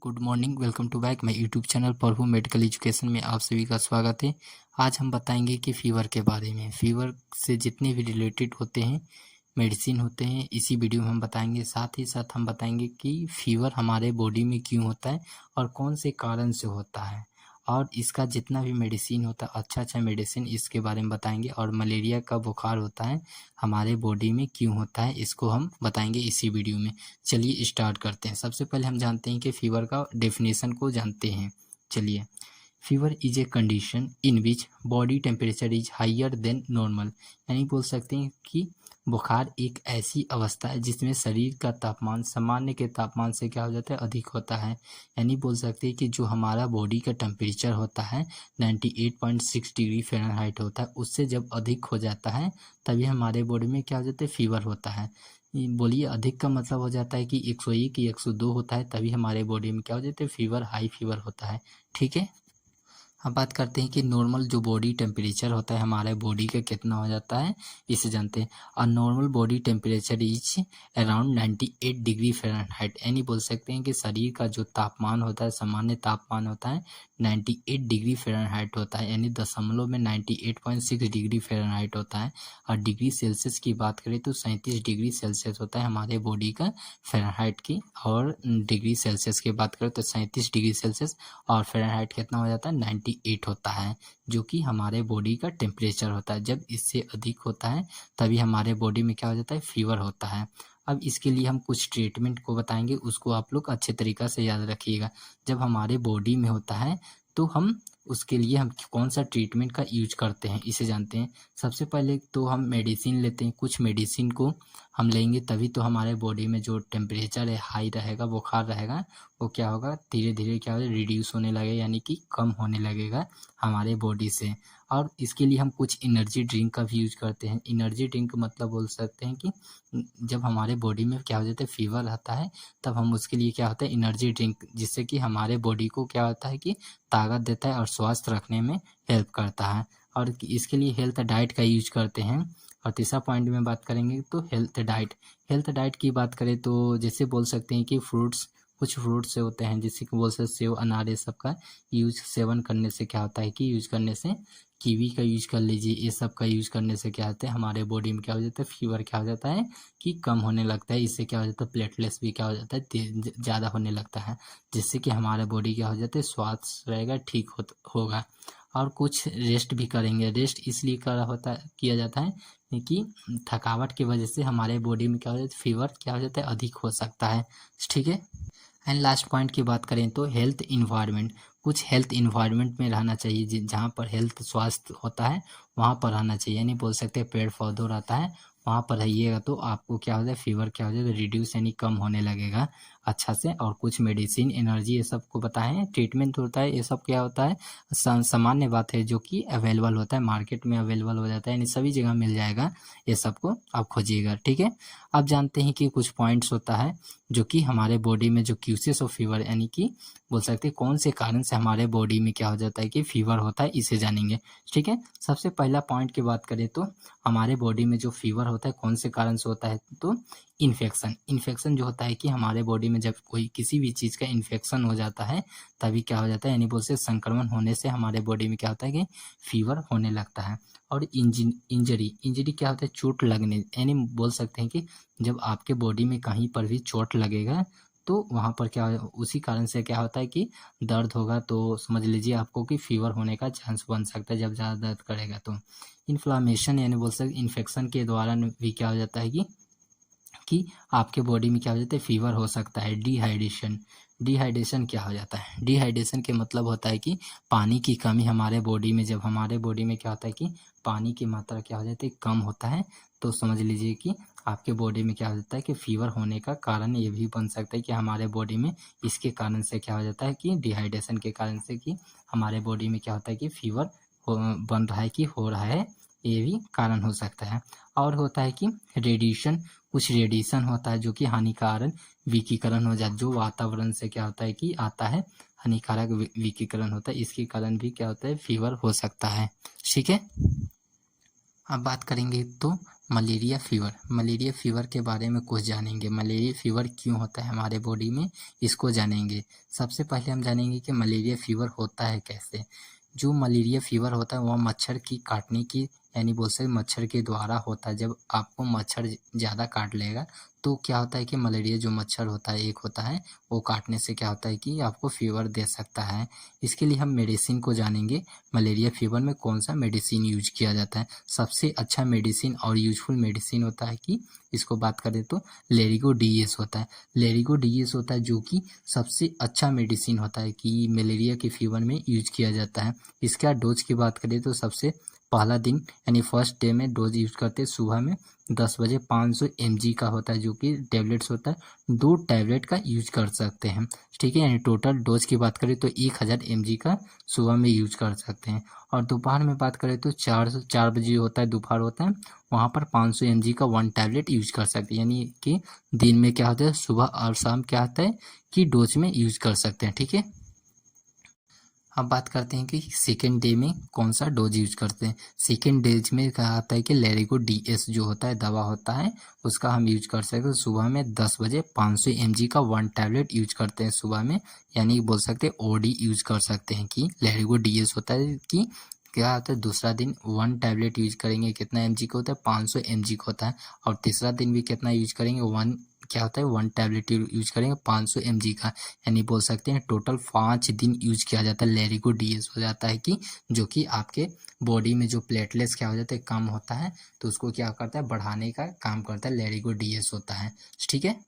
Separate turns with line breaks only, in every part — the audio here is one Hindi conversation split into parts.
Good morning. Welcome to back my YouTube channel Prabhu medical education में आप सभी का स्वागत है। आज हम बताएंगे कि फ़ीवर के बारे में, फ़ीवर से जितने भी रिलेटेड होते हैं मेडिसिन होते हैं इसी वीडियो में हम बताएंगे। साथ ही साथ हम बताएंगे कि फ़ीवर हमारे बॉडी में क्यों होता है और कौन से कारण से होता है, और इसका जितना भी मेडिसिन होता है अच्छा मेडिसिन इसके बारे में बताएंगे। और मलेरिया का बुखार होता है हमारे बॉडी में क्यों होता है इसको हम बताएंगे इसी वीडियो में। चलिए स्टार्ट करते हैं। सबसे पहले हम जानते हैं कि फ़ीवर का डेफिनेशन को जानते हैं। चलिए, fever is a condition in which body temperature is higher than normal. यानी बोल सकते हैं कि बुखार एक ऐसी अवस्था है जिसमें शरीर का तापमान सामान्य के तापमान से क्या हो जाता है, अधिक होता है। यानी बोल सकते हैं कि जो हमारा बॉडी का टेम्परेचर होता है 98.6 डिग्री फ़ारेनहाइट होता है, उससे जब अधिक हो जाता है तभी हमारे बॉडी में क्या हो जाता है, फीवर होता है। बोलिए, अधिक का मतलब हो जाता है कि 101 या 102 होता है, तभी हमारे बॉडी में क्या हो जाता है, फीवर, हाई फीवर होता है। ठीक है, अब बात करते हैं कि नॉर्मल जो बॉडी टेम्परेचर होता है हमारे बॉडी का कितना हो जाता है, इसे जानते हैं। और normal body temperature is around 98 degree Fahrenheit. यानी बोल सकते हैं कि शरीर का जो तापमान होता है, सामान्य तापमान होता है 98 डिग्री फ़ारेनहाइट होता है, यानी दशमलव में 98.6 डिग्री फ़ारेनहाइट होता है। और डिग्री सेल्सियस की बात करें तो 37 डिग्री सेल्सियस होता है हमारे बॉडी का फ़ारेनहाइट की। और डिग्री सेल्सियस की बात करें तो 37 डिग्री सेल्सियस और फ़ारेनहाइट कितना हो जाता है, 98 होता है, जो कि हमारे बॉडी का टेम्परेचर होता है। जब इससे अधिक होता है तभी हमारे बॉडी में क्या हो जाता है, फीवर होता है। अब इसके लिए हम कुछ ट्रीटमेंट को बताएंगे, उसको आप लोग अच्छे तरीक़ा से याद रखिएगा। जब हमारे बॉडी में होता है तो हम उसके लिए हम कौन सा ट्रीटमेंट का यूज करते हैं इसे जानते हैं। सबसे पहले तो हम मेडिसिन लेते हैं। कुछ मेडिसिन को हम लेंगे तभी तो हमारे बॉडी में जो टेम्परेचर है हाई रहेगा, बुखार रहेगा, वो क्या होगा, धीरे धीरे क्या होगा, रिड्यूस होने लगेगा, यानी कि कम होने लगेगा हमारे बॉडी से। और इसके लिए हम कुछ एनर्जी ड्रिंक का भी यूज करते हैं। एनर्जी ड्रिंक मतलब बोल सकते हैं कि जब हमारे बॉडी में क्या हो जाता है, फीवर आता है, तब हम उसके लिए क्या होता है, एनर्जी ड्रिंक, जिससे कि हमारे बॉडी को क्या होता है कि ताकत देता है और स्वस्थ रखने में हेल्प करता है। और इसके लिए हेल्थ डाइट का यूज करते हैं। और तीसरा पॉइंट में बात करेंगे तो हेल्थ डाइट। हेल्थ डाइट की बात करें तो जैसे बोल सकते हैं कि फ्रूट्स, कुछ फ्रूट्स से होते हैं जैसे कि बोल सकते सेव, अनार, ये सब का यूज सेवन करने से क्या होता है कि यूज करने से, कीवी का यूज कर लीजिए, ये सब का यूज करने से क्या होता है, हमारे बॉडी में क्या हो जाता है, फीवर क्या हो जाता है कि कम होने लगता है। इससे क्या हो जाता है, प्लेटलेट्स भी क्या हो जाता है, ज़्यादा होने लगता है, जिससे कि हमारा बॉडी क्या हो जाता है, स्वास्थ्य रहेगा, ठीक होगा। और कुछ रेस्ट भी करेंगे। रेस्ट इसलिए किया जाता है कि थकावट की वजह से हमारे बॉडी में क्या हो जाता है, फीवर क्या हो जाता है, अधिक हो सकता है। ठीक है, एंड लास्ट पॉइंट की बात करें तो हेल्थ इन्वायरमेंट। कुछ हेल्थ इन्वायरमेंट में रहना चाहिए, जहाँ पर हेल्थ स्वास्थ्य होता है वहाँ पर रहना चाहिए। यानी बोल सकते हैं पेड़ पौधों रहता है वहाँ पर रहिएगा तो आपको क्या हो जाए, फीवर क्या हो जाए, रिड्यूस यानी कम होने लगेगा अच्छा से। और कुछ मेडिसिन, एनर्जी, ये सब को बताएं, ट्रीटमेंट होता है, ये सब क्या होता है, सामान्य बात है जो कि अवेलेबल होता है, मार्केट में अवेलेबल हो जाता है, यानी सभी जगह मिल जाएगा। ये सब को आप खोजिएगा। ठीक है, अब जानते हैं कि कुछ पॉइंट्स होता है जो कि हमारे बॉडी में जो क्यूसेस ऑफ फीवर, यानी कि बोल सकते हैं कौन से कारण से हमारे बॉडी में क्या हो जाता है कि फीवर होता है, इसे जानेंगे। ठीक है, सबसे पहला पॉइंट की बात करें तो हमारे बॉडी में जो फीवर होता है कौन से कारण से होता है, तो इन्फेक्शन जो होता है कि हमारे बॉडी में जब कोई किसी भी चीज़ का इन्फेक्शन हो जाता है तभी क्या हो जाता है, यानी बोल से संक्रमण होने से हमारे बॉडी में क्या होता है कि फीवर होने लगता है। और इंजरी क्या होता है, चोट लगने, यानी बोल सकते हैं कि जब आपके बॉडी में कहीं पर भी चोट लगेगा तो वहाँ पर क्या उसी कारण से क्या होता है कि दर्द होगा, तो समझ लीजिए आपको कि फीवर होने का चांस बन सकता है जब ज़्यादा दर्द करेगा तो। इन्फ्लामेशन यानी बोल सकते इन्फेक्शन के दौरान भी क्या हो जाता है कि आपके बॉडी में क्या हो जाता है, फीवर हो सकता है। डिहाइड्रेशन क्या हो जाता है, डिहाइड्रेशन के मतलब होता है कि पानी की कमी हमारे बॉडी में, जब हमारे बॉडी में क्या होता है कि पानी की मात्रा क्या हो जाती है, कम होता है, तो समझ लीजिए कि आपके बॉडी में क्या हो जाता है कि फीवर होने का कारण ये भी बन सकता है कि हमारे बॉडी में इसके कारण से क्या हो जाता है कि डिहाइड्रेशन के कारण से कि हमारे बॉडी में क्या होता है कि फीवर बन रहा है कि हो रहा है, ये भी कारण हो सकता है। और होता है कि कुछ रेडिएशन होता है जो कि हानिकारक विकिरण हो जाता है, जो वातावरण से क्या होता है कि आता है, हानिकारक विकिरण होता है, इसके कारण भी क्या होता है, फीवर हो सकता है। ठीक है, अब बात करेंगे तो मलेरिया फीवर के बारे में कुछ जानेंगे। मलेरिया फीवर क्यों होता है हमारे बॉडी में, इसको जानेंगे। सबसे पहले हम जानेंगे कि मलेरिया फीवर होता है कैसे। जो मलेरिया फीवर होता है वह मच्छर की काटने की यानी बोल सकते मच्छर के द्वारा होता है। जब आपको मच्छर ज़्यादा काट लेगा तो क्या होता है कि मलेरिया जो मच्छर होता है एक होता है, वो काटने से क्या होता है कि आपको फीवर दे सकता है। इसके लिए हम मेडिसिन को जानेंगे। मलेरिया फीवर में कौन सा मेडिसिन यूज किया जाता है। सबसे अच्छा मेडिसिन और यूजफुल मेडिसिन होता है कि इसको बात करें तो लेरिगो डीएस होता है। लेरिगो डीएस होता है जो कि सबसे अच्छा मेडिसिन होता है कि मलेरिया के फीवर में यूज किया जाता है। इसका डोज की बात करें तो सबसे पहला दिन यानी फर्स्ट डे में डोज यूज करते हैं सुबह में 10 बजे 500 mg का होता है जो कि टैबलेट्स होता है। 2 टैबलेट का यूज कर सकते हैं, ठीक है। यानी टोटल डोज की बात करें तो 1000 mg का सुबह में यूज कर सकते हैं। और दोपहर में बात करें तो 4 बजे होता है, दोपहर होता है, वहाँ पर 500 mg का 1 टैबलेट यूज कर सकते हैं। यानी कि दिन में क्या होता है, सुबह और शाम क्या होता है कि डोज में यूज कर सकते हैं, ठीक है। अब बात करते हैं कि सेकेंड डे में कौन सा डोज यूज करते हैं। सेकेंड डेज में क्या आता है कि लेरिगो डीएस जो होता है दवा होता है, उसका हम यूज कर सकते हैं सुबह में 10 बजे 500 mg का 1 टैबलेट यूज करते हैं सुबह में। यानी बोल सकते हैं ओडी यूज कर सकते हैं कि लेरिगो डीएस होता है कि क्या होता है दूसरा दिन 1 टैबलेट यूज करेंगे, कितना mg का होता है 500 mg का होता है। और तीसरा दिन भी कितना यूज करेंगे, 1 क्या होता है 1 टैबलेट यूज करेंगे 500 mg का। यानी बोल सकते हैं टोटल 5 दिन यूज किया जाता है। लेरिगो डीएस हो जाता है कि जो कि आपके बॉडी में जो प्लेटलेट्स क्या हो जाता है कम होता है, तो उसको क्या करता है बढ़ाने का काम करता है, लेरिगो डीएस होता है, ठीक है।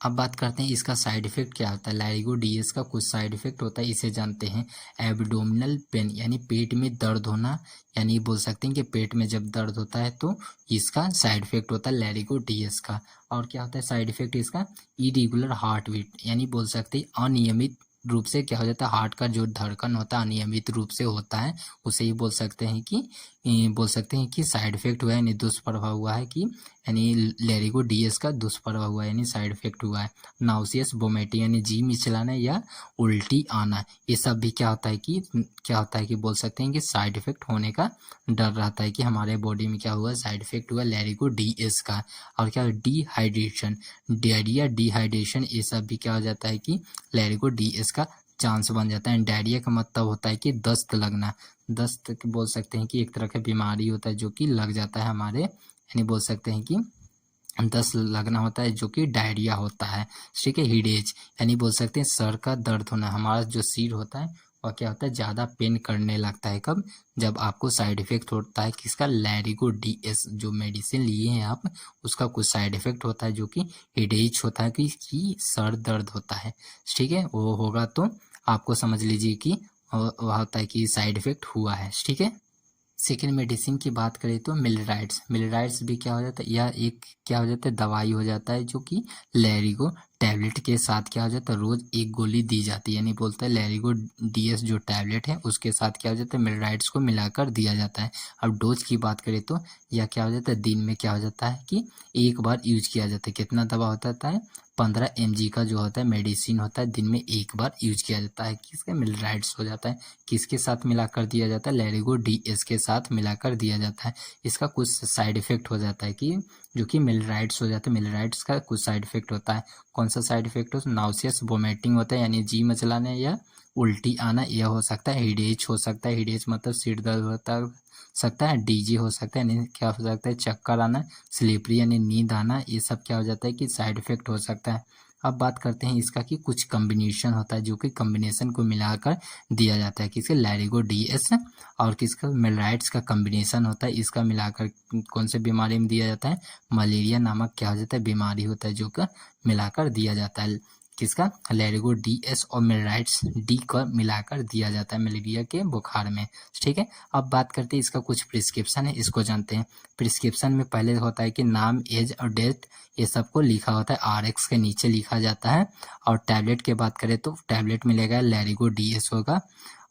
अब बात करते हैं इसका साइड इफेक्ट क्या होता है। लेरिगो डीएस का कुछ साइड इफेक्ट होता है, इसे जानते हैं। एब्डोमिनल पेन यानी पेट में दर्द होना, यानी बोल सकते हैं कि पेट में जब दर्द होता है तो इसका साइड इफेक्ट होता है लेरिगो डीएस का। और क्या होता है साइड इफेक्ट इसका, इरेगुलर हार्ट बीट, यानी बोल सकते हैं अनियमित रूप से क्या हो जाता है हार्ट का जो धड़कन होता है अनियमित रूप से होता है, उसे ही बोल सकते हैं कि साइड इफेक्ट हुआ है, यानी दुष्प्रभाव हुआ है कि यानी लेरिगो डीएस का दुष्प्रभाव हुआ है यानी साइड इफेक्ट हुआ है। नाउसियस वोमिटिंग यानी जी मिचलाना या उल्टी आना, ये सब भी क्या होता है कि बोल सकते हैं कि साइड इफेक्ट होने का डर रहता है कि हमारे बॉडी में क्या हुआ साइड इफेक्ट हुआ लेरिगो डीएस का। और क्या डिहाइड्रेशन, डायरिया, डिहाइड्रेशन, ये सब भी क्या हो जाता है कि लेरिगो डीएस का चांस बन जाता है। डायरिया का मतलब होता है कि दस्त लगना, दस्त बोल सकते हैं कि एक तरह का बीमारी होता है जो कि लग जाता है हमारे, यानी बोल सकते हैं कि दस्त लगना होता है जो कि डायरिया होता है, ठीक है। हिडेज यानी बोल सकते हैं सर का दर्द होना, हमारा जो सिर होता है वह क्या होता है ज़्यादा पेन करने लगता है, कब, जब आपको साइड इफेक्ट होता है किसका, लेरिगो डीएस जो मेडिसिन लिए हैं आप, उसका कुछ साइड इफेक्ट होता है जो कि हेडेज होता है कि सर दर्द होता है, ठीक है। वो होगा तो आपको समझ लीजिए कि वह होता है कि साइड इफेक्ट हुआ है, ठीक है। सेकेंड मेडिसिन की बात करें तो मिलराइड्स भी क्या हो जाता है, यह एक क्या हो जाता है दवाई हो जाता है जो कि लेरिगो टैबलेट के साथ क्या हो जाता है रोज एक गोली दी जाती है, यानी बोलता है लेरिगो डीएस जो टैबलेट है उसके साथ क्या हो जाता है मिलराइड्स को मिलाकर दिया जाता है। अब डोज की बात करें तो यह क्या हो जाता है दिन में क्या हो जाता है कि एक बार यूज किया जाता है। कितना दवा होता है 15 mg का जो होता है मेडिसिन होता है, दिन में एक बार यूज किया जाता है। किसका, मिलराइड्स हो जाता है, किसके साथ मिलाकर दिया जाता है, लेरिगो डीएस के साथ मिलाकर दिया जाता है। इसका कुछ साइड इफेक्ट हो जाता है कि जो कि मिलराइड्स हो जाता है, मिलराइड्स का कुछ साइड इफेक्ट होता है। कौन सा साइड इफेक्ट हो, नाउसियस वोमिटिंग होता है यानी जी मचलाना या उल्टी आना, यह हो सकता है। हिडेज हो सकता है, हिडेज मतलब सिर दर्द होता सकता है। डीजी हो सकता है यानी क्या हो सकता है चक्कर आना, स्लीपरी यानी नींद आना, ये सब क्या हो जाता है कि साइड इफेक्ट हो सकता है। अब बात करते हैं इसका कि कुछ कॉम्बिनेशन होता है जो कि कॉम्बिनेशन को मिलाकर दिया जाता है, किसके, लेरिगो डीएस और किसका, मिलराइड्स का कॉम्बिनेशन होता है, इसका मिलाकर कौन से बीमारी में दिया जाता है, मलेरिया नामक क्या हो जाता है बीमारी होता है जो का मिलाकर दिया जाता है, किसका, लेरिगो डीएस और मिलराइड्स डी का मिलाकर दिया जाता है मलेरिया के बुखार में, ठीक है। अब बात करते हैं इसका कुछ प्रिस्क्रिप्शन है, इसको जानते हैं। प्रिस्क्रिप्शन में पहले होता है कि नाम, एज और डेट, ये सबको लिखा होता है, आरएक्स के नीचे लिखा जाता है। और टैबलेट की बात करें तो टैबलेट मिलेगा लेरिगो डीएस होगा,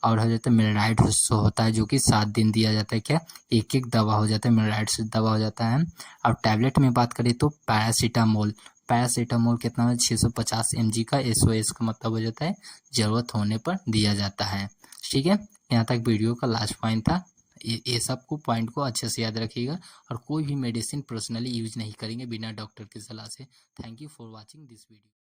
और हो जाता है मिलराइड्स होता है जो कि 7 दिन दिया जाता है, क्या, एक एक दवा हो जाता है, मिलराइड्स दवा हो जाता है। और टैबलेट में बात करें तो पैरासीटामोल कितना है 650 mg का, SOS का मतलब हो जाता है जरूरत होने पर दिया जाता है, ठीक है। यहाँ तक वीडियो का लास्ट पॉइंट था। ये सब को पॉइंट को अच्छे से याद रखिएगा और कोई भी मेडिसिन पर्सनली यूज नहीं करेंगे बिना डॉक्टर की सलाह से। Thank you for watching this video.